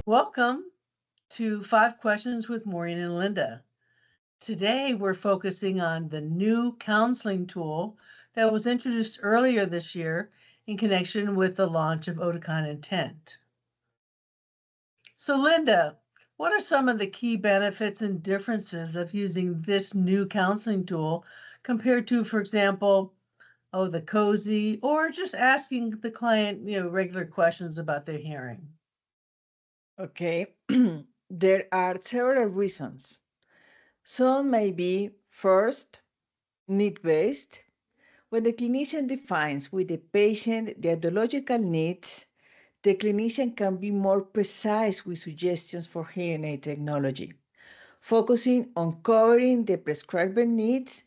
Welcome to 5 Questions with Maureen and Linda. Today, we're focusing on the new counseling tool that was introduced earlier this year in connection with the launch of Oticon Intent. So, Linda, what are some of the key benefits and differences of using this new counseling tool compared to, for example, the cozy, or just asking the client, regular questions about their hearing? Okay, there are several reasons. Some may be first, need based. When the clinician defines with the patient the audiological needs, the clinician can be more precise with suggestions for hearing aid technology, focusing on covering the prescribed needs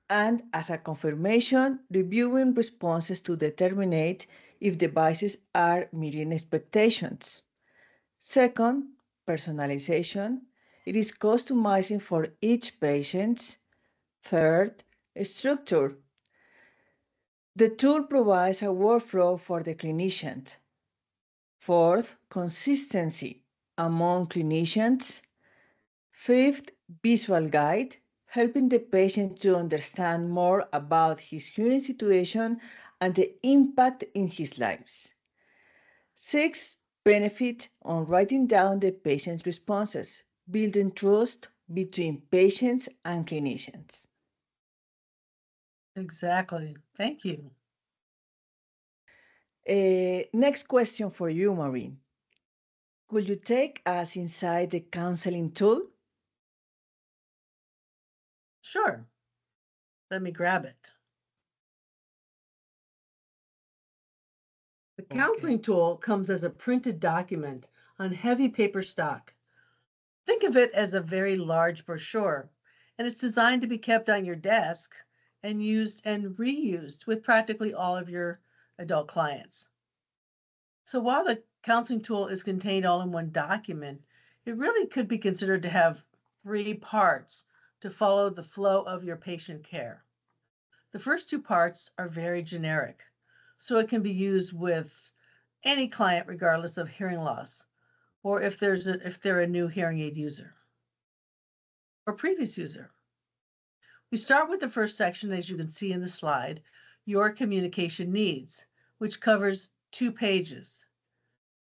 and, as a confirmation, reviewing responses to determine if devices are meeting expectations. Second, personalization. It is customizing for each patient. Third, structure. The tool provides a workflow for the clinician. Fourth, consistency among clinicians. Fifth, visual guide, helping the patient to understand more about his hearing situation and the impact in his lives. Sixth, benefit on writing down the patient's responses, building trust between patients and clinicians. Exactly. Thank you. Next question for you, Maureen. Could you take us inside the counseling tool? Sure. Let me grab it. The Okay. counseling tool comes as a printed document on heavy paper stock. Think of it as a very large brochure, and it's designed to be kept on your desk and used and reused with practically all of your adult clients. So while the counseling tool is contained all in one document, it really could be considered to have 3 parts to follow the flow of your patient care. The first 2 parts are very generic, so it can be used with any client regardless of hearing loss, or if they're a new hearing aid user or previous user. We start with the first section, as you can see in the slide, your communication needs, which covers 2 pages.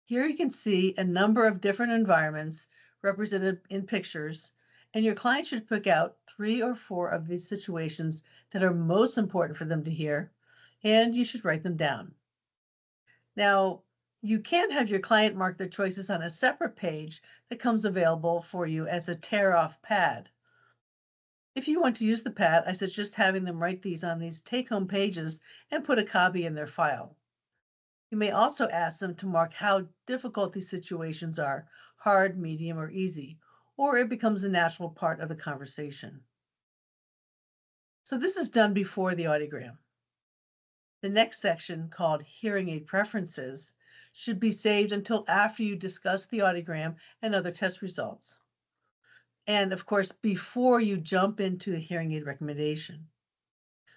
Here you can see a number of different environments represented in pictures, and your client should pick out 3 or 4 of these situations that are most important for them to hear, and you should write them down. Now, you can have your client mark their choices on a separate page that comes available for you as a tear-off pad. If you want to use the pad, I suggest having them write these on these take-home pages and put a copy in their file. You may also ask them to mark how difficult these situations are, hard, medium, or easy, or it becomes a natural part of the conversation. So this is done before the audiogram. The next section, called Hearing Aid Preferences, should be saved until after you discuss the audiogram and other test results. And of course, before you jump into the hearing aid recommendation.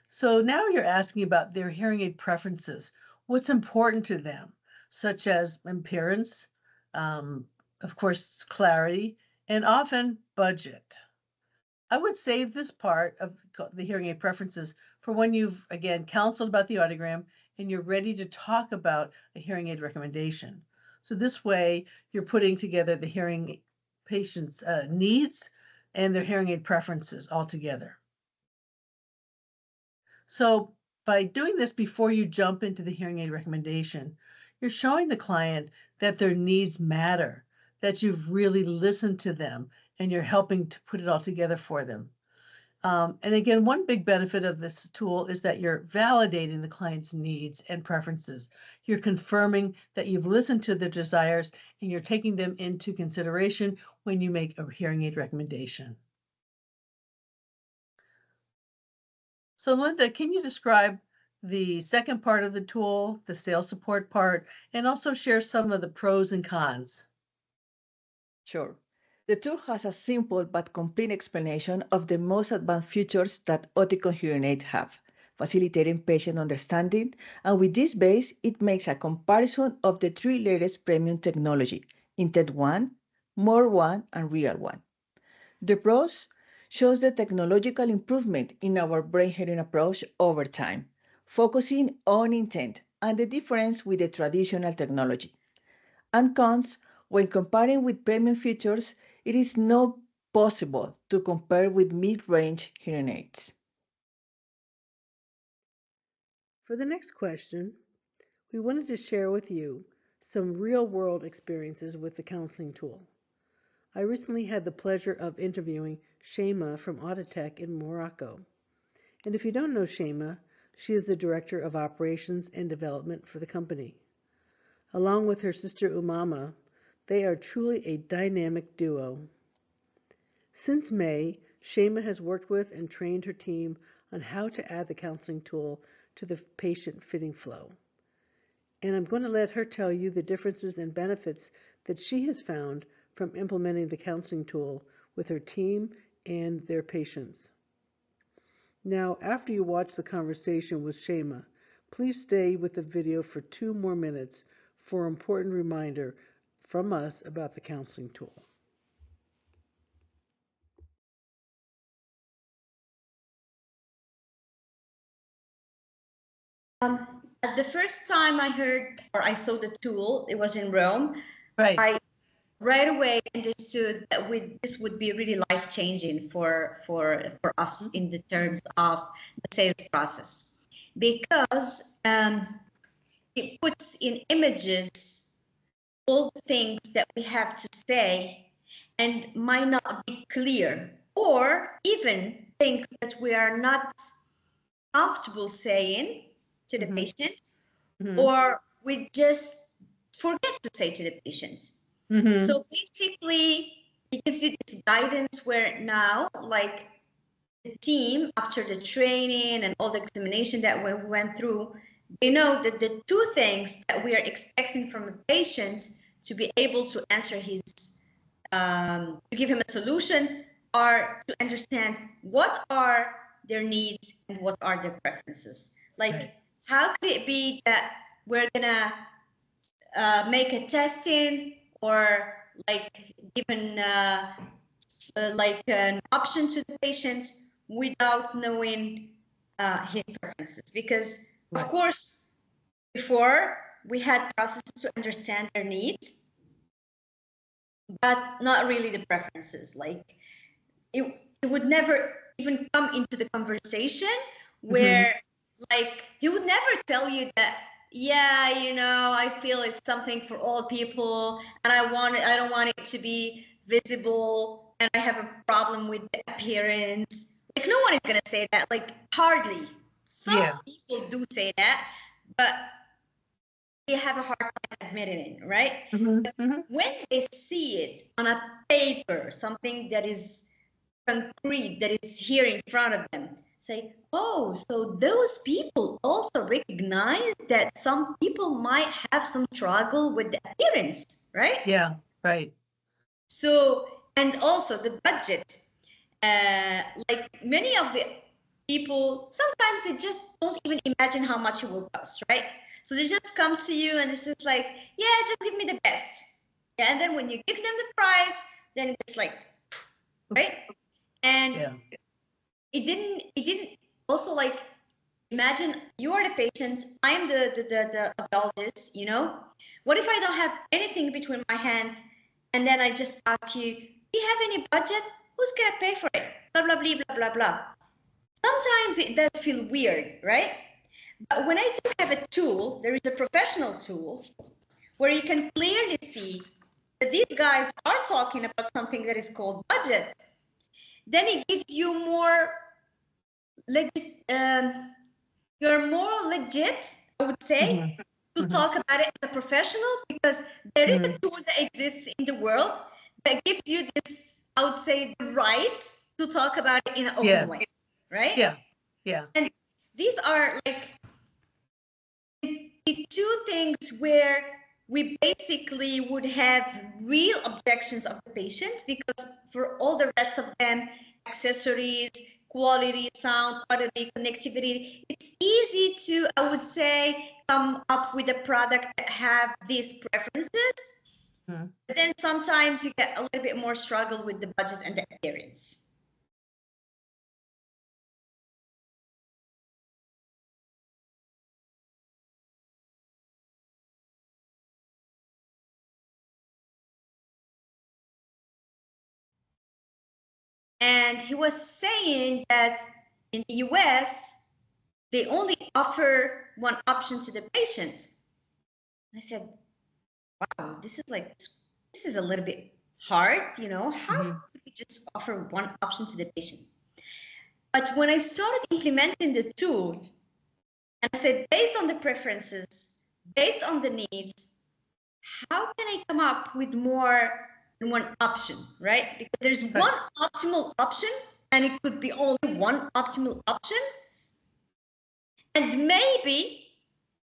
So now you're asking about their hearing aid preferences, what's important to them, such as appearance, um, of course, clarity, and often budget. I would save this part of the hearing aid preferences for when you've, again, counseled about the audiogram and you're ready to talk about a hearing aid recommendation. So this way, you're putting together the hearing patient's needs and their hearing aid preferences all together. So by doing this before you jump into the hearing aid recommendation, you're showing the client that their needs matter, that you've really listened to them, and you're helping to put it all together for them. And again, one big benefit of this tool is that you're validating the client's needs and preferences. You're confirming that you've listened to their desires and you're taking them into consideration when you make a hearing aid recommendation. So Linda, can you describe the second part of the tool, the sales support part, and also share some of the pros and cons? Sure. The tool has a simple but complete explanation of the most advanced features that Oticon hearing aids have, facilitating patient understanding, and with this base, it makes a comparison of the three latest premium technology, intent one, more one, and real one. The pros shows the technological improvement in our brain hearing approach over time, focusing on intent and the difference with the traditional technology. And cons, when comparing with premium features, it is not possible to compare with mid-range hearing aids. For the next question, we wanted to share with you some real-world experiences with the counseling tool. I recently had the pleasure of interviewing Chayma from Auditec in Morocco. And if you don't know Chayma, she is the Director of Operations and Development for the company. Along with her sister Umama, they are truly a dynamic duo. Since May, Chayma has worked with and trained her team on how to add the counseling tool to the patient fitting flow. And I'm going to let her tell you the differences and benefits that she has found from implementing the counseling tool with her team and their patients. Now, after you watch the conversation with Chayma, please stay with the video for 2 more minutes for an important reminder from us about the counseling tool. The first time I heard or I saw the tool, it was in Rome. Right. I right away understood that this would be really life-changing for us in the terms of the sales process, because it puts in images all the things that we have to say and might not be clear, or even things that we are not comfortable saying to the patient, or we just forget to say to the patient. So basically, it gives you this guidance where now, like the team, after the training and all the examination that we went through, they know that the 2 things that we are expecting from a patient to be able to answer his, to give him a solution, are to understand what are their needs and what are their preferences. Like, how could it be that we're gonna make a testing or like given like an option to the patient without knowing his preferences? Because of course, before we had processes to understand their needs, but not really the preferences. Like it would never even come into the conversation where like he would never tell you that, yeah, you know, I feel it's something for all people and I don't want it to be visible and I have a problem with the appearance. Like no one is gonna say that, like hardly. Some people do say that, but they have a hard time admitting it, right? When they see it on a paper, something that is concrete, that is here in front of them, say, oh, so those people also recognize that some people might have some struggle with the appearance, right? Yeah, right. So, and also the budget. Like many of the people, sometimes they just don't even imagine how much it will cost, right? So they just come to you and it's just like, yeah, just give me the best. Yeah, and then when you give them the price, then it's like, right? And it didn't also like, imagine you are the patient, I am the adultist, you know? What if I don't have anything between my hands and then I just ask you, do you have any budget? Who's gonna pay for it? Blah, blah, blah, blah, blah, blah. Sometimes it does feel weird, right? But when I do have a tool, there is a professional tool where you can clearly see that these guys are talking about something that is called budget. Then it gives you more legit, you're more legit, I would say, to talk about it as a professional, because there is a tool that exists in the world that gives you this, I would say, the right to talk about it in an open way, right? Yeah. And these are like the 2 things where we basically would have real objections of the patient, because for all the rest of them, accessories, quality, sound, quality, connectivity, it's easy to, I would say, come up with a product that have these preferences. But then sometimes you get a little bit more struggle with the budget and the appearance. And he was saying that in the US, they only offer one option to the patient. I said, wow, this is a little bit hard, you know, how could we just offer one option to the patient? But when I started implementing the tool, and I said, based on the preferences, based on the needs, how can I come up with more than one option, right? Because there's one optimal option, and it could be only one optimal option. And maybe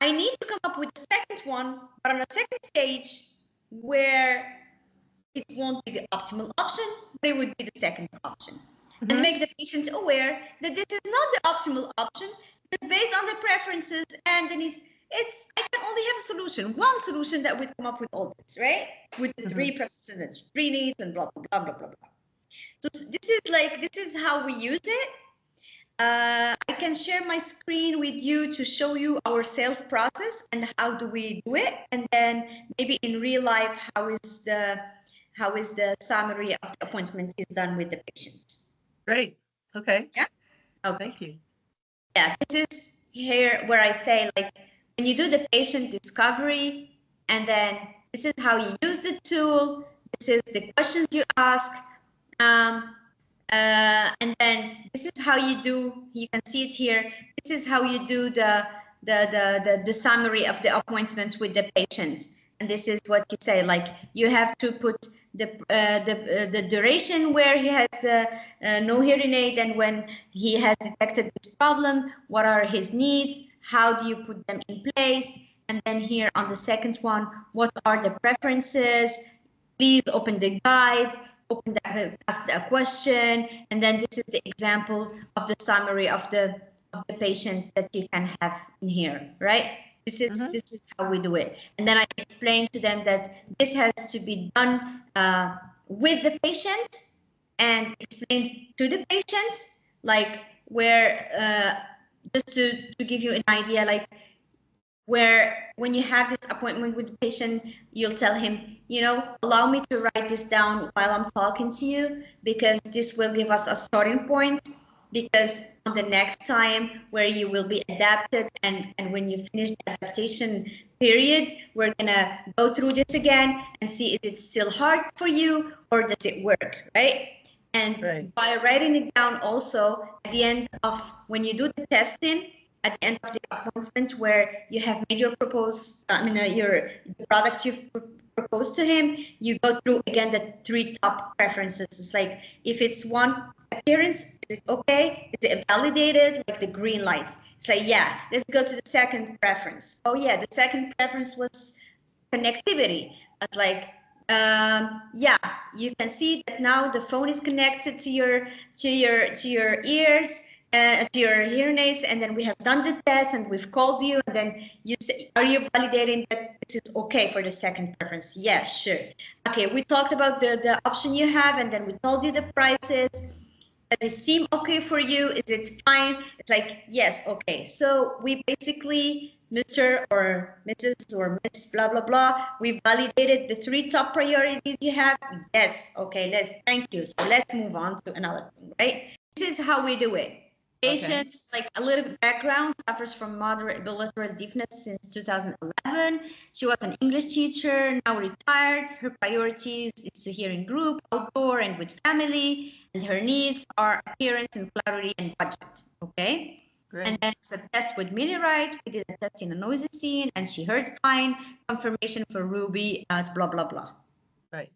I need to come up with a second one, but on a second stage where it won't be the optimal option, but it would be the second option. And make the patient aware that this is not the optimal option, because based on the preferences and the needs, I can only have a solution, one solution that would come up with all this, right? With the three preferences and three needs and blah, blah, blah, blah, blah, blah. So this is how we use it. I can share my screen with you to show you our sales process and how do we do it, and then maybe in real life how is the summary of the appointment is done with the patient. Great. Okay. Yeah. Okay. Thank you. Yeah, this is here where I say, like, when you do the patient discovery, and then this is how you use the tool. This is the questions you ask. And then this is how you do, you can see it here, this is how you do the summary of the appointments with the patients. And this is what you say, like, you have to put the duration where he has no hearing aid, and when he has detected this problem, what are his needs, how do you put them in place, and then here on the second one, what are the preferences, please open the guide, ask a question, and then this is the example of the summary of the patient that you can have in here, right? This is how we do it. And then I explain to them that this has to be done with the patient, and explain to the patient, like, where just to give you an idea, like, where when you have this appointment with the patient, you'll tell him, you know, allow me to write this down while I'm talking to you, because this will give us a starting point, because on the next time where you will be adapted, and when you finish the adaptation period, we're gonna go through this again and see, is it still hard for you or does it work, right? And by writing it down also, at the end of, when you do the testing, at the end of the appointment where you have made your the products you've proposed to him, you go through again the three top preferences. It's like, if it's one, appearance, is it okay? Is it validated? Like the green lights. It's like, yeah, let's go to the second preference. Oh yeah, the second preference was connectivity. It's like, yeah, you can see that now the phone is connected to your ears, to your hearing aids, and then we have done the test and we've called you, and then you say, are you validating that this is okay for the second preference? Yes, sure. Okay, we talked about the option you have, and then we told you the prices. Does it seem okay for you? Is it fine? It's like, yes, okay. So we basically, Mr. or Mrs. or Miss blah, blah, blah, we validated the three top priorities you have. Yes, okay, thank you. So let's move on to another thing, right? This is how we do it. Patients, like a little bit background, suffers from moderate bilateral deafness since 2011. She was an English teacher, now retired. Her priorities is to hear in group, outdoor, and with family. And her needs are appearance and clarity and budget. Okay. Great. And then it's a test with mini right. We did a test in a noisy scene, and she heard fine. Confirmation for Ruby at blah blah blah. Right.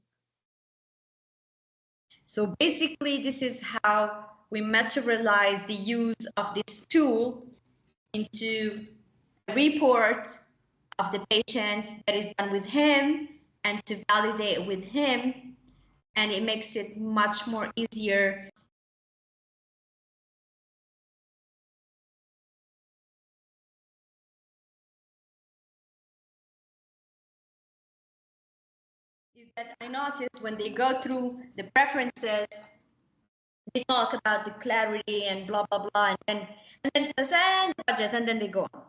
So basically, this is how we materialize the use of this tool into a report of the patient that is done with him, and to validate with him, and it makes it much more easier. that I noticed when they go through the preferences, they talk about the clarity and blah blah blah, and then says and the budget, and then they go on.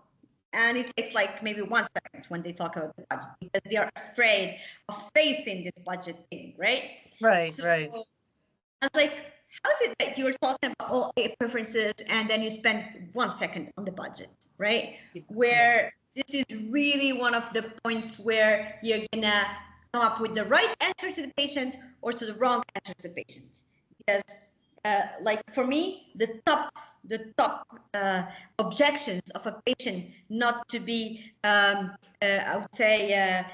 And it takes like maybe 1 second when they talk about the budget because they are afraid of facing this budget thing, right? Right, So right. I was like, how is it that you're talking about all eight preferences and then you spend 1 second on the budget, right? Where this is really one of the points where you're gonna come up with the right answer to the patient or to the wrong answer to the patient. Because like for me, the top objections of a patient not to be, I would say,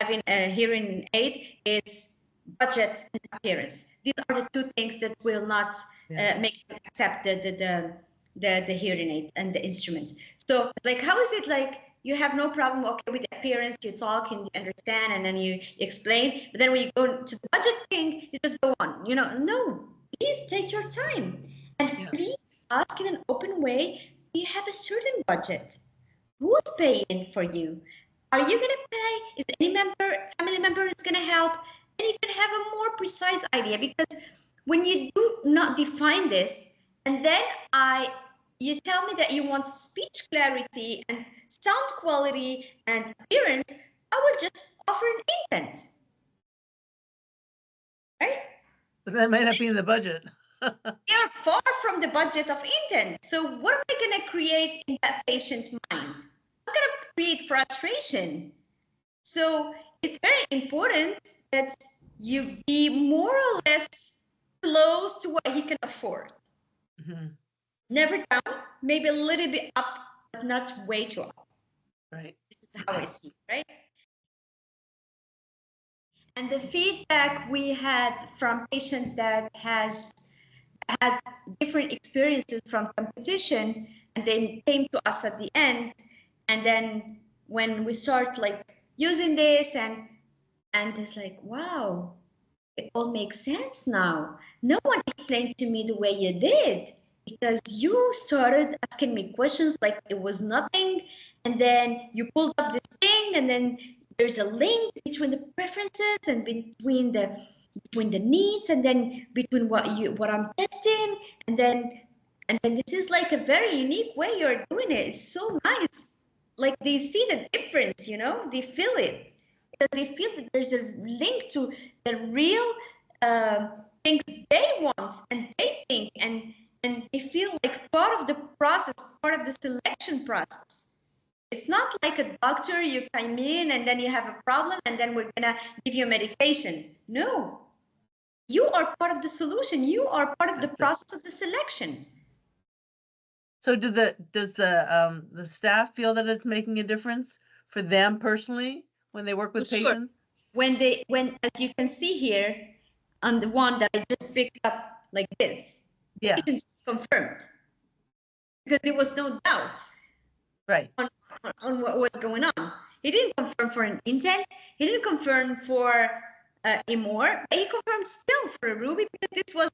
having a hearing aid is budget and appearance. These are the two things that will not make you accept the hearing aid and the instrument. So like, how is it like you have no problem, okay, with the appearance, you talk and you understand and then you explain, but then when you go to the budget thing, you just go on, no, please take your time and please ask in an open way, do you have a certain budget? Who's paying for you? Are you going to pay? Is any family member is going to help? And you can have a more precise idea, because when you do not define this, and then you tell me that you want speech clarity and sound quality and appearance, I will just offer an intent. Right? But that might not be in the budget. They are far from the budget of intent. So what am I going to create in that patient's mind? I'm going to create frustration. So it's very important that you be more or less close to what he can afford. Mm-hmm. Never down, maybe a little bit up, but not way too up. Right. This is how I see it, right? And the feedback we had from patient that has had different experiences from competition, and they came to us at the end, and then when we start like using this and it's like, wow, it all makes sense now. No one explained to me the way you did, because you started asking me questions like it was nothing, and then you pulled up this thing, and then there's a link between the preferences and between the needs, and then between what I'm testing, and then this is like a very unique way you're doing it. It's so nice. Like they see the difference, they feel it, because they feel that there's a link to the real things they want and they think, and they feel like part of the process, part of the selection process. It's not like a doctor, you come in and then you have a problem and then we're gonna give you medication. No, you are part of the solution. You are part of the process of the selection. So does the staff feel that it's making a difference for them personally when they work with patients? When as you can see here on the one that I just picked up like this, the patient is confirmed, because there was no doubt on what was going on. He didn't confirm for an intent. He didn't confirm for a more. He confirmed still for a Ruby, because this was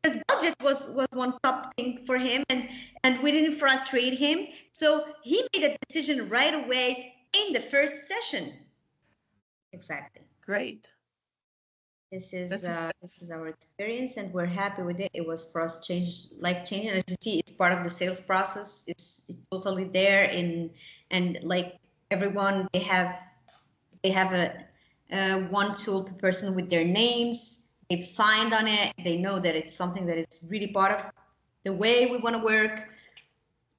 because budget was one top thing for him, and we didn't frustrate him. So he made a decision right away in the first session. Exactly. Great. This is our experience, and we're happy with it. It was for us life changing. As you see, it's part of the sales process. It's totally there and like everyone, they have a one tool per person with their names. They've signed on it. They know that it's something that is really part of the way we want to work.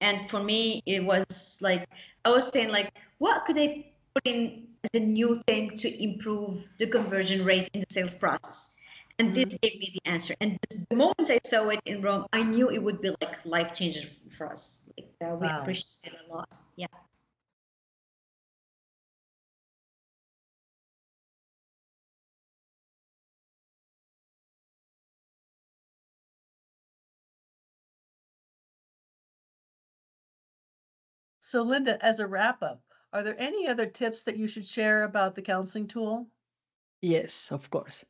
And for me, it was like, I was saying, like, what could I put in as a new thing to improve the conversion rate in the sales process? And this gave me the answer. And the moment I saw it in Rome, I knew it would be like life changing for us. Like, we appreciate it a lot. Yeah. So Linda, as a wrap up, are there any other tips that you should share about the counseling tool? Yes, of course.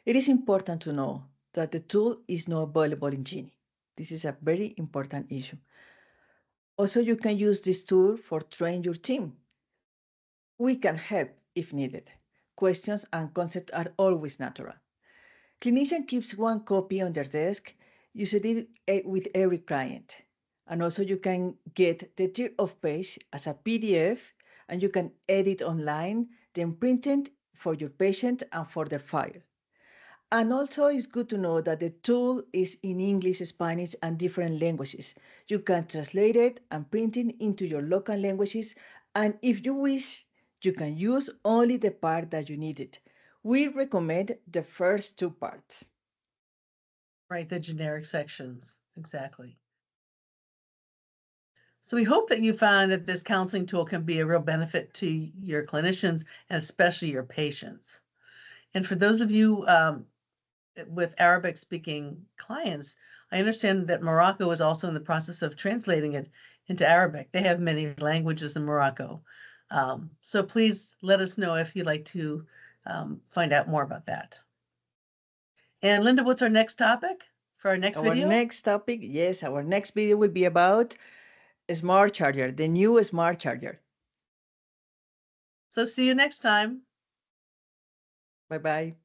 It is important to know that the tool is not available in Genie. This is a very important issue. Also, you can use this tool for train your team. We can help if needed. questions and concepts are always natural. Clinician keeps one copy on their desk, use it with every client. And also you can get the tier of page as a PDF and you can edit online, then print it for your patient and for their file. And also it's good to know that the tool is in English, Spanish, and different languages. You can translate it and print it into your local languages. And if you wish, you can use only the part that you needed. We recommend the first two parts. Right, the generic sections, exactly. So we hope that you found that this counseling tool can be a real benefit to your clinicians and especially your patients. And for those of you with Arabic speaking clients, I understand that Morocco is also in the process of translating it into Arabic. They have many languages in Morocco. So please let us know if you'd like to find out more about that. And Linda, what's our next topic for our next video? Our next topic, yes, our next video will be about a smart charger, the new smart charger. So see you next time. Bye-bye.